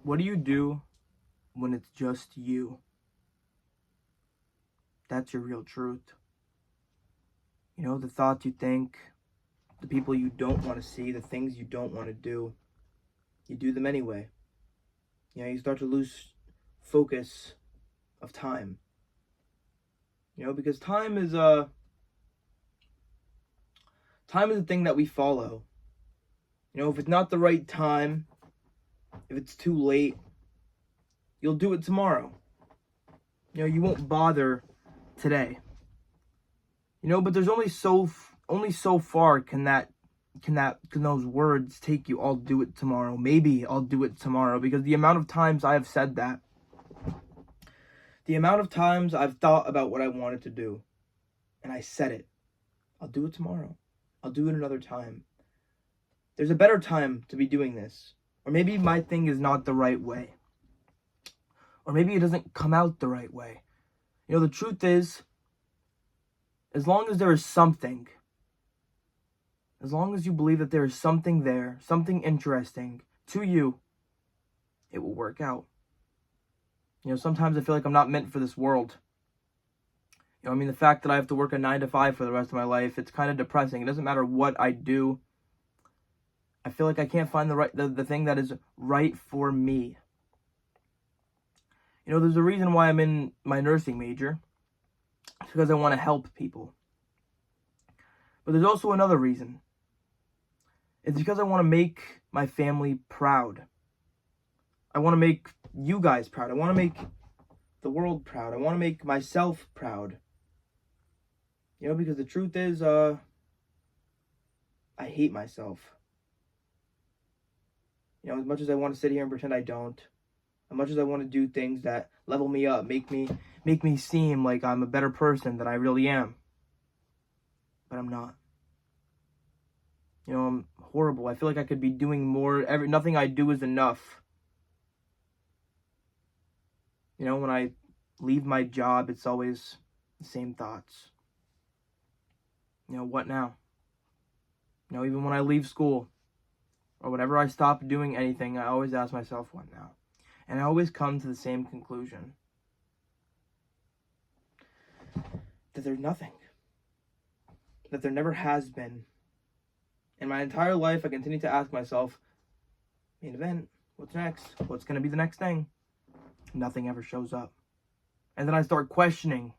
What do you do when it's just you? That's your real truth. The thoughts you think, the people you don't want to see, the things you don't want to do, you do them anyway. You start to lose focus of time. Because time is a thing that we follow. If it's not the right time, if it's too late, you'll do it tomorrow. You won't bother today. But there's only so far can those words take you. I'll do it tomorrow. Maybe I'll do it tomorrow, because the amount of times I have said that, the amount of times I've thought about what I wanted to do, and I said it. I'll do it tomorrow. I'll do it another time. There's a better time to be doing this. Or maybe my thing is not the right way. Or maybe it doesn't come out the right way. The truth is, as long as there is something, as long as you believe that there is something there, something interesting to you, it will work out. Sometimes I feel like I'm not meant for this world. The fact that I have to work a 9 to 5 for the rest of my life, it's kind of depressing. It doesn't matter what I do. I feel like I can't find the thing that is right for me. There's a reason why I'm in my nursing major. It's because I want to help people. But there's also another reason. It's because I want to make my family proud. I want to make you guys proud. I want to make the world proud. I want to make myself proud. Because the truth is, I hate myself. As much as I want to sit here and pretend I don't, as much as I want to do things that level me up, make me seem like I'm a better person than I really am. But I'm not. I'm horrible. I feel like I could be doing more. Nothing I do is enough. When I leave my job, it's always the same thoughts. What now? Even when I leave school, or whenever I stop doing anything, I always ask myself, what now? And I always come to the same conclusion. That there's nothing. That there never has been. In my entire life, I continue to ask myself, main event, what's next? What's going to be the next thing? Nothing ever shows up. And then I start questioning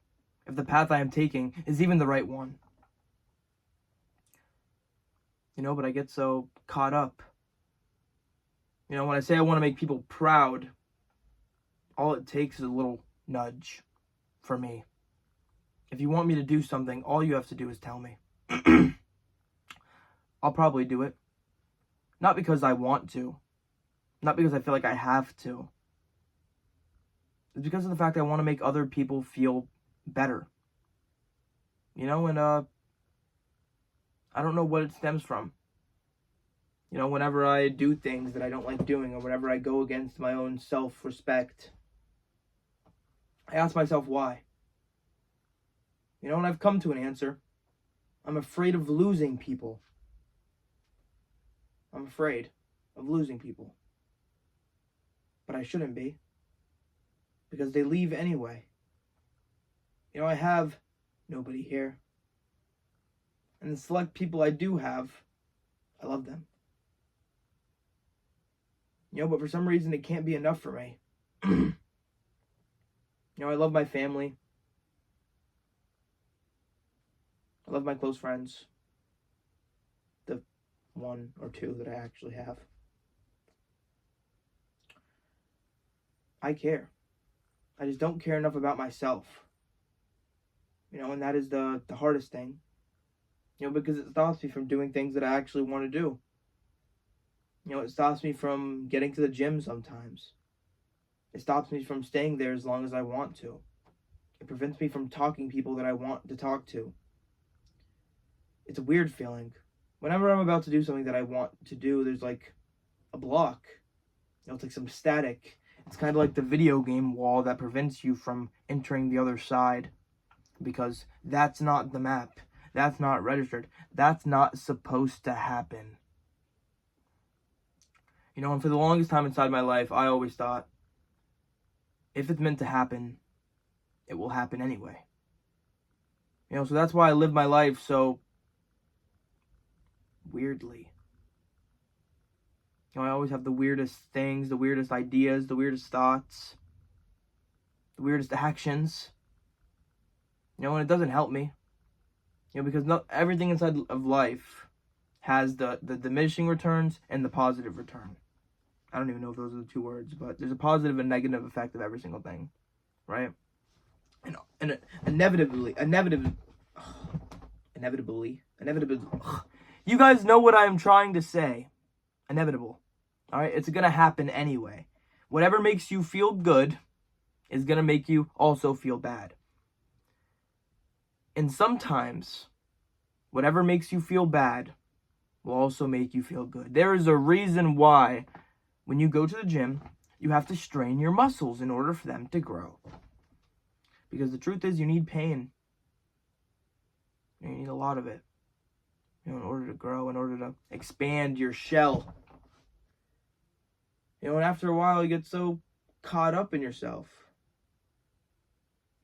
if the path I am taking is even the right one. But I get so caught up. When I say I want to make people proud, all it takes is a little nudge for me. If you want me to do something, all you have to do is tell me. I'll probably do it. Not because I want to. Not because I feel like I have to. It's because of the fact that I want to make other people feel better. And I don't know what it stems from. Whenever I do things that I don't like doing, or whenever I go against my own self-respect, I ask myself why. And I've come to an answer. I'm afraid of losing people. I'm afraid of losing people. But I shouldn't be. Because they leave anyway. I have nobody here. And the select people I do have, I love them. But for some reason it can't be enough for me. I love my family. I love my close friends. The one or two that I actually have. I care. I just don't care enough about myself. And that is the hardest thing. Because it stops me from doing things that I actually want to do. It stops me from getting to the gym sometimes. It stops me from staying there as long as I want to. It prevents me from talking to people that I want to talk to. It's a weird feeling. Whenever I'm about to do something that I want to do, there's like a block. It's like some static. It's kind of like the video game wall that prevents you from entering the other side. Because that's not the map. That's not registered. That's not supposed to happen. And for the longest time inside my life, I always thought, if it's meant to happen, it will happen anyway. So that's why I live my life so weirdly. I always have the weirdest things, the weirdest ideas, the weirdest thoughts, the weirdest actions. And it doesn't help me. Because not everything inside of life has the diminishing returns and the positive return. I don't even know if those are the two words, but there's a positive and negative effect of every single thing, right? And inevitably, you guys know what I'm trying to say. Inevitable. All right, it's gonna happen anyway. Whatever makes you feel good is gonna make you also feel bad. And sometimes, whatever makes you feel bad will also make you feel good. There is a reason why, when you go to the gym, you have to strain your muscles in order for them to grow. Because the truth is, you need pain. You need a lot of it. In order to grow, in order to expand your shell. And after a while, you get so caught up in yourself.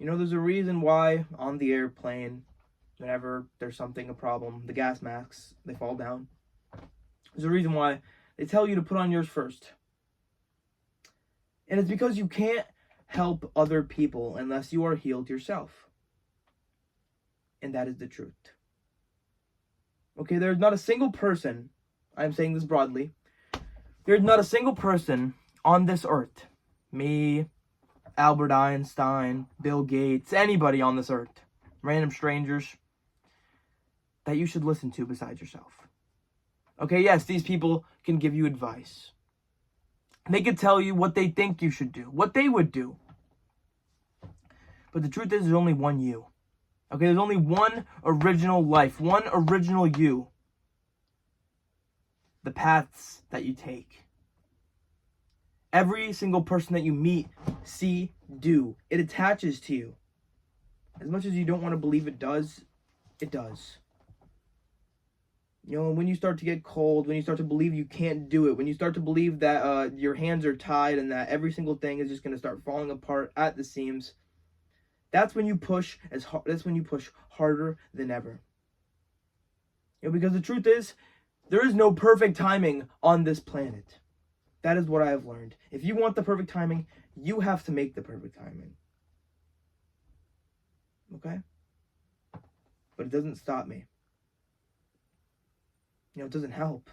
There's a reason why on the airplane, whenever there's a problem, the gas masks, they fall down. There's a reason why they tell you to put on yours first. And it's because you can't help other people unless you are healed yourself. And that is the truth. Okay, there's not a single person, I'm saying this broadly, there's not a single person on this earth, me, Albert Einstein, Bill Gates, anybody on this earth, random strangers, that you should listen to besides yourself. Okay, yes, these people can give you advice. They could tell you what they think you should do, what they would do. But the truth is, there's only one you. Okay, there's only one original life, one original you. The paths that you take. Every single person that you meet, see, do. It attaches to you. As much as you don't want to believe it does, it does. When you start to get cold, when you start to believe you can't do it, when you start to believe that your hands are tied and that every single thing is just going to start falling apart at the seams, that's when you push harder than ever. Because the truth is, there is no perfect timing on this planet. That is what I have learned. If you want the perfect timing, you have to make the perfect timing. Okay? But it doesn't stop me. It doesn't help.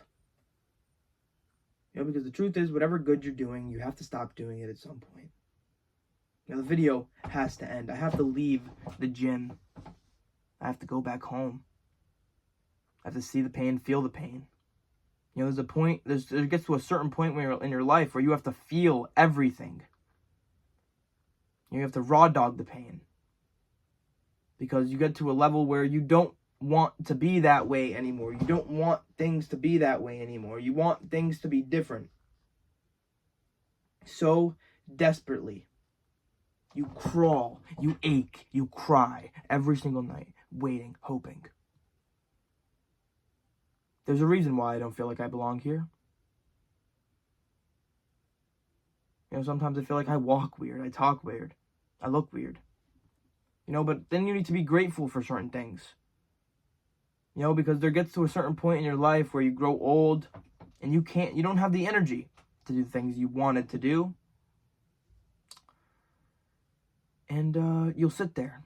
Because the truth is, whatever good you're doing, you have to stop doing it at some point. The video has to end. I have to leave the gym. I have to go back home. I have to see the pain, feel the pain. There's a point, there gets to a certain point when you're in your life where you have to feel everything. You have to raw dog the pain. Because you get to a level where you don't want to be that way anymore. You don't want things to be that way anymore. You want things to be different. So desperately. You crawl, you ache, you cry every single night, waiting, hoping. There's a reason why I don't feel like I belong here. Sometimes I feel like I walk weird, I talk weird, I look weird. But then you need to be grateful for certain things. Because there gets to a certain point in your life where you grow old and you don't have the energy to do things you wanted to do. And you'll sit there.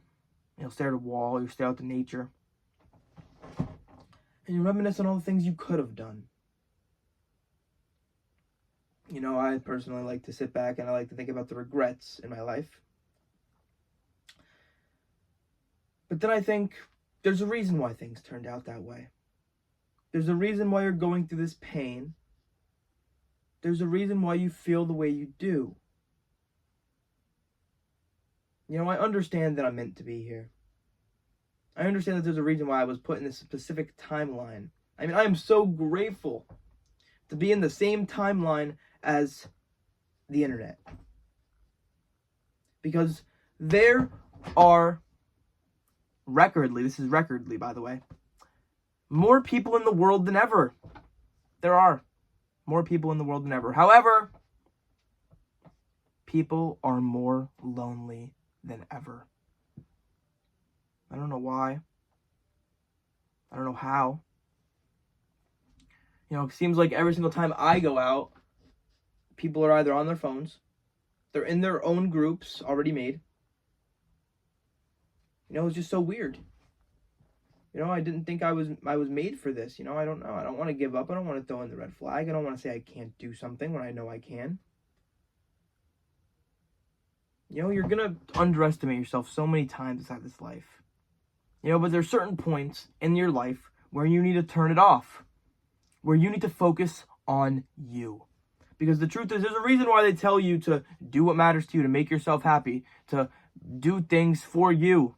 You'll stare at a wall, you'll stare out to nature. And you reminisce on all the things you could have done. I personally like to sit back and I like to think about the regrets in my life. But then I think there's a reason why things turned out that way. There's a reason why you're going through this pain. There's a reason why you feel the way you do. I understand that I'm meant to be here. I understand that there's a reason why I was put in this specific timeline. I am so grateful to be in the same timeline as the internet. Because there are this is recordly, by the way, more people in the world than ever. There are. More people in the world than ever. However, people are more lonely than ever. I don't know why. I don't know how. It seems like every single time I go out, people are either on their phones, they're in their own groups already made. It's just so weird. I didn't think I was made for this. I don't know. I don't want to give up. I don't want to throw in the red flag. I don't want to say I can't do something when I know I can. You're going to underestimate yourself so many times inside this life. But there's certain points in your life where you need to turn it off, where you need to focus on you. Because the truth is, there's a reason why they tell you to do what matters to you, to make yourself happy, to do things for you.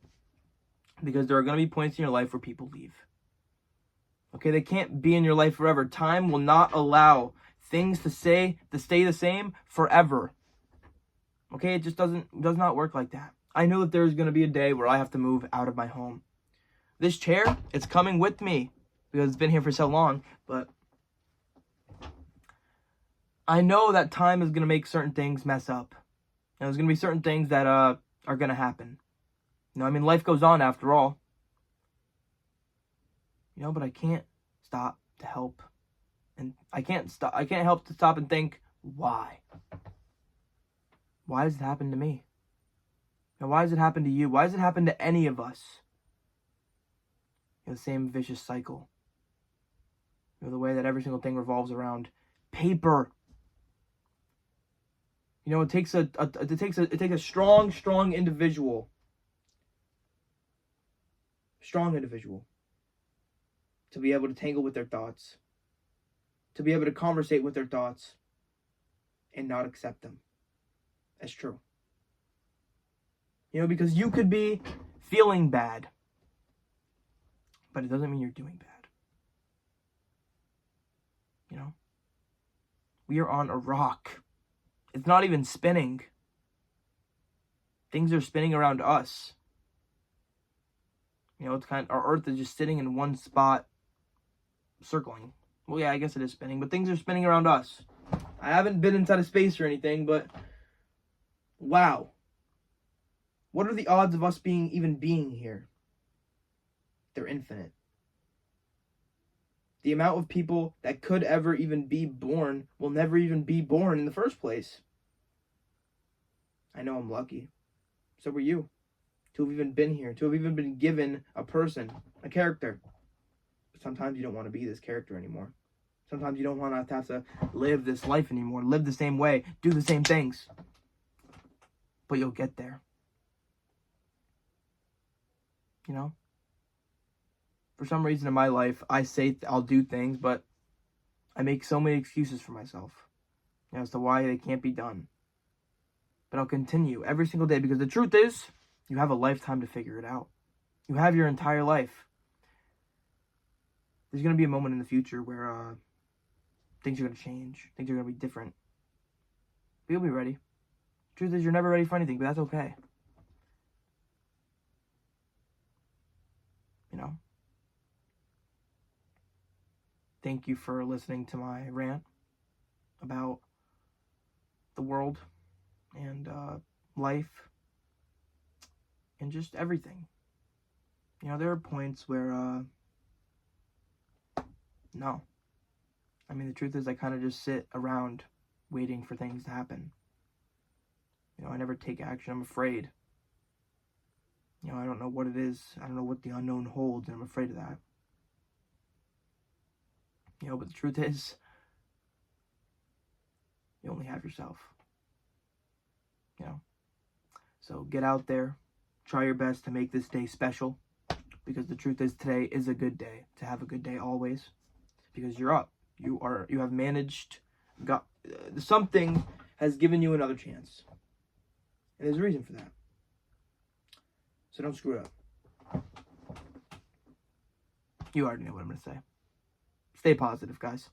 Because there are going to be points in your life where people leave. Okay, they can't be in your life forever. Time will not allow things to stay the same forever. Okay, it just does not work like that. I know that there's going to be a day where I have to move out of my home. This chair, it's coming with me because it's been here for so long, but I know that time is going to make certain things mess up. And there's going to be certain things that are going to happen. Life goes on after all. But I can't stop to help. And I can't help to stop and think, why? Why does it happen to me? Why does it happen to you? Why does it happen to any of us? The same vicious cycle. The way that every single thing revolves around paper. It takes a strong individual. Strong individual. To be able to tangle with their thoughts. To be able to conversate with their thoughts. And not accept them as true. Because you could be feeling bad. But it doesn't mean you're doing bad. We are on a rock. It's not even spinning. Things are spinning around us. It's our Earth is just sitting in one spot, circling. Well, yeah, I guess it is spinning, but things are spinning around us. I haven't been inside of space or anything, but wow. What are the odds of us being here? They're infinite. The amount of people that could ever even be born will never even be born in the first place. I know I'm lucky. So were you. To have even been here. To have even been given a person, a character. But sometimes you don't want to be this character anymore. Sometimes you don't want to have to live this life anymore. Live the same way. Do the same things. But you'll get there. For some reason in my life, I say I'll do things, but I make so many excuses for myself as to why they can't be done. But I'll continue every single day because the truth is, you have a lifetime to figure it out. You have your entire life. There's going to be a moment in the future where things are going to change. Things are going to be different. But you'll be ready. The truth is, you're never ready for anything, but that's okay. Thank you for listening to my rant about the world and life and just everything. There are points where, no. The truth is I kind of just sit around waiting for things to happen. I never take action. I'm afraid. I don't know what it is. I don't know what the unknown holds, and I'm afraid of that. But the truth is, you only have yourself. So get out there, try your best to make this day special, because the truth is today is a good day, to have a good day always, because you're up. You have managed, something has given you another chance. And there's a reason for that. So don't screw it up. You already know what I'm going to say. Stay positive, guys.